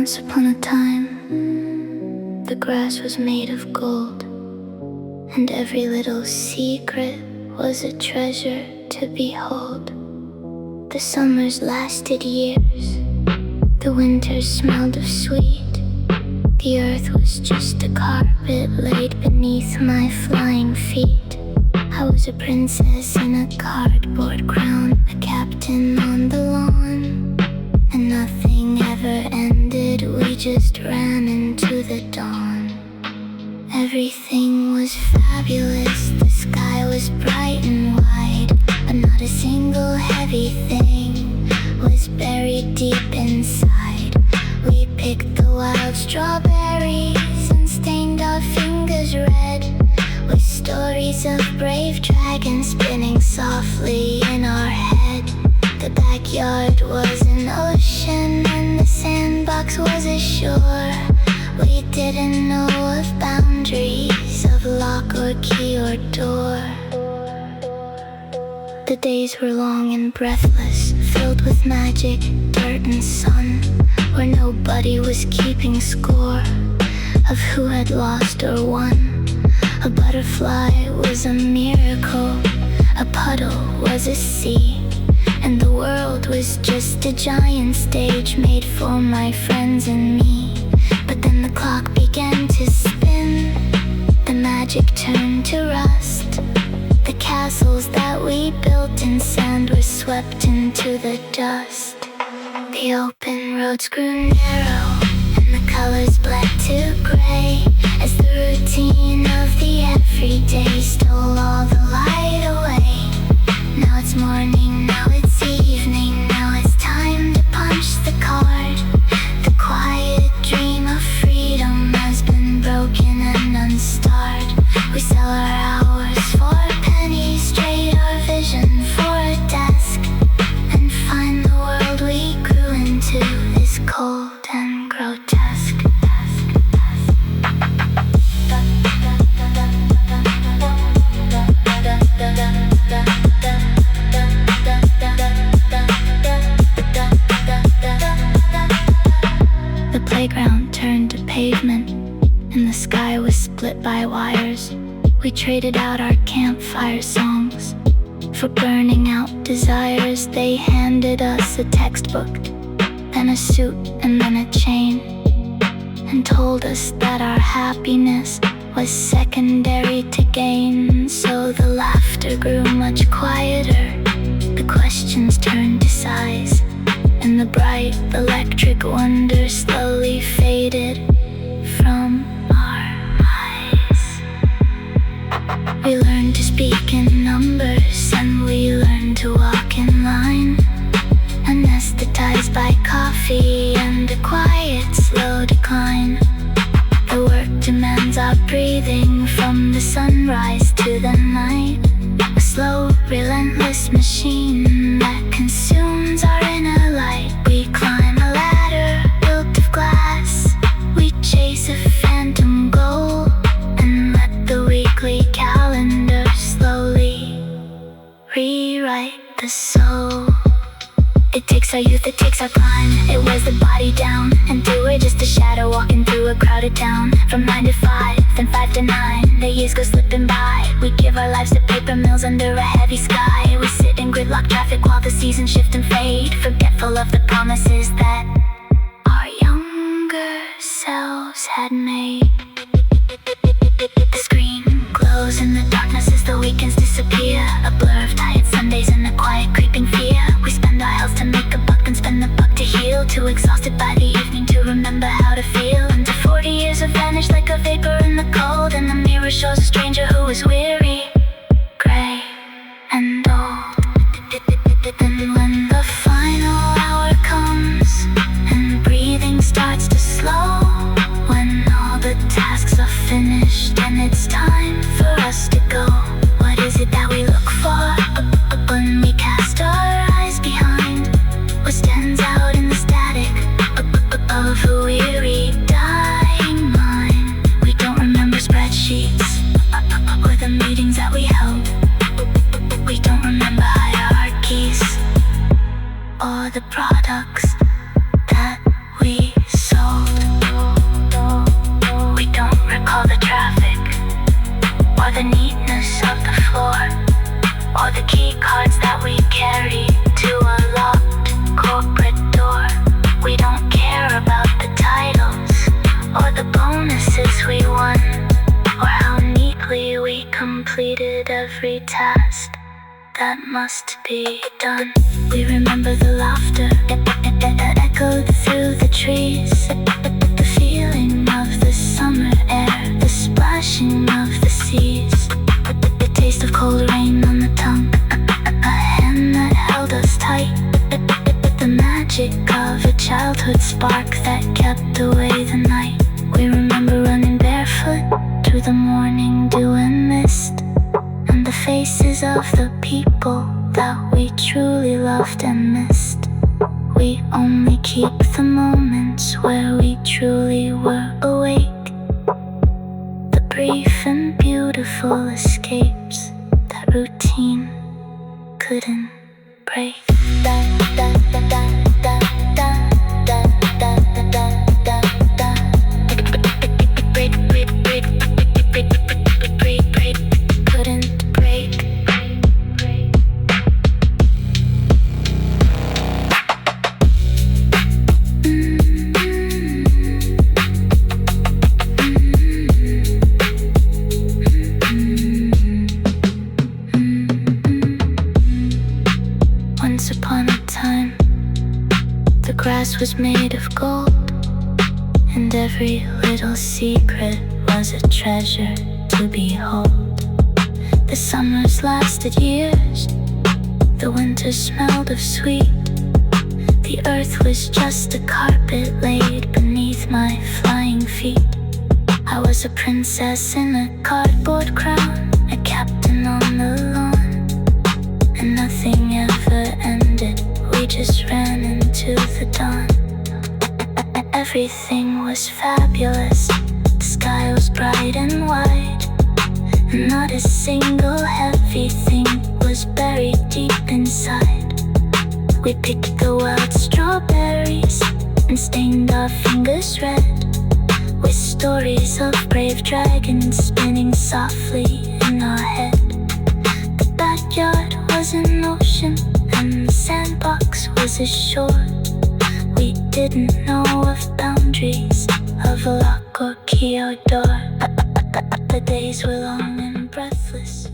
Once upon a time, the grass was made of gold, and every little secret was a treasure to behold. The summers lasted years, the winters smelled of sweet. The earth was just a carpet laid beneath my flying feet. I was a princess in a cardboard crown, a captain on the lawn, and nothing ever ended, we just ran into the dawn. Everything was fabulous, the sky was bright and wide, but not a single heavy thing was buried deep inside. We picked the wild strawberries and stained our fingers red with stories of brave dragons spinning softly in our head. The backyard was an ocean and the sandbox was a shore. We didn't know of boundaries, of lock or key or door. The days were long and breathless, filled with magic, dirt and sun, where nobody was keeping score of who had lost or won. A butterfly was a miracle, a puddle was a sea, and the world was just a giant stage made for my friends and me. But then the clock began to spin, the magic turned to rust. The castles that we built in sand were swept into the dust. The open roads grew narrow, and the colors bled to gray, as the routine of the everyday stole all the light away. Now it's morning, now it's evening, now it's time to punch the card. The quiet dream of freedom has been broken and unstarred. We sell our hours for pennies, trade our vision for a desk, and find the world we grew into is cold and grotesque. The playground turned to pavement, and the sky was split by wires. We traded out our campfire songs for burning out desires. They handed us a textbook, then a suit, and then a chain, and told us that our happiness was secondary to gain. So the laughter grew much quieter, the questions turned to sighs, and the bright electric wonder slowly faded from our eyes. We learned to speak in numbers, and we learned to walk in line, anesthetized by coffee and a quiet, slow decline. The work demands our breathing from the sunrise to the night, a slow, relentless machine that consumes our inner light. We climb a ladder built of glass, we chase a phantom goal, and let the weekly calendar slowly rewrite the soul. It takes our youth, it takes our prime, it wears the body down, and we're just a shadow walking through a crowded town. From 9 to 5, then 5 to 9, the years go slipping by. We give our lives to paper mills under a heavy sky. We sit in gridlock traffic while the seasons shift and fade, forgetful of the promises that our younger selves had made. The screen glows in the darkness as the weekends disappear, a blur of tired Sundays and a quiet creeping fear. We spend our health to make a buck, then spend the buck to heal, too exhausted by the evening to remember how to feel. Until 40 years have vanished like a vapor in the cold, and the mirror shows a stranger who is weary, gray, and old. And when the final hour comes and breathing starts to slow, when all the tasks are finished and it's time for us to go, what is it that we look for when we cast our eyes behind? What stands out in the static of a weary, dying mind? We don't remember spreadsheets or the meetings that we held. We don't remember hierarchies or the products that we sold. task that must be done. We remember the laughter that echoed through the trees, the feeling of the summer air, the splashing of the seas, the taste of cold rain on the tongue, a hand that held us tight, the magic of a childhood spark that kept away the night. We remember running barefoot through the morning dew and mist, and the faces of the people that we truly loved and missed. We only keep the moments where we truly were awake, the brief and beautiful escapes that routine couldn't break. Couldn't break. Once upon a time, the grass was made of gold, and every little secret was a treasure to behold. The summers lasted years, the winters smelled of sweet. The earth was just a carpet laid beneath my flying feet. I was a princess in a cardboard crown, a captain on the lawn, and nothing ever ended. We just ran into the dawn. Everything was fabulous, the sky was bright and wide, and not a single heavy thing was buried deep inside. We picked the wild strawberries and stained our fingers red, with stories of brave dragons spinning softly in our head. The backyard was an ocean and the sandbox was a shore. We didn't know of boundaries, of a lock or key or door. The days were long and breathless.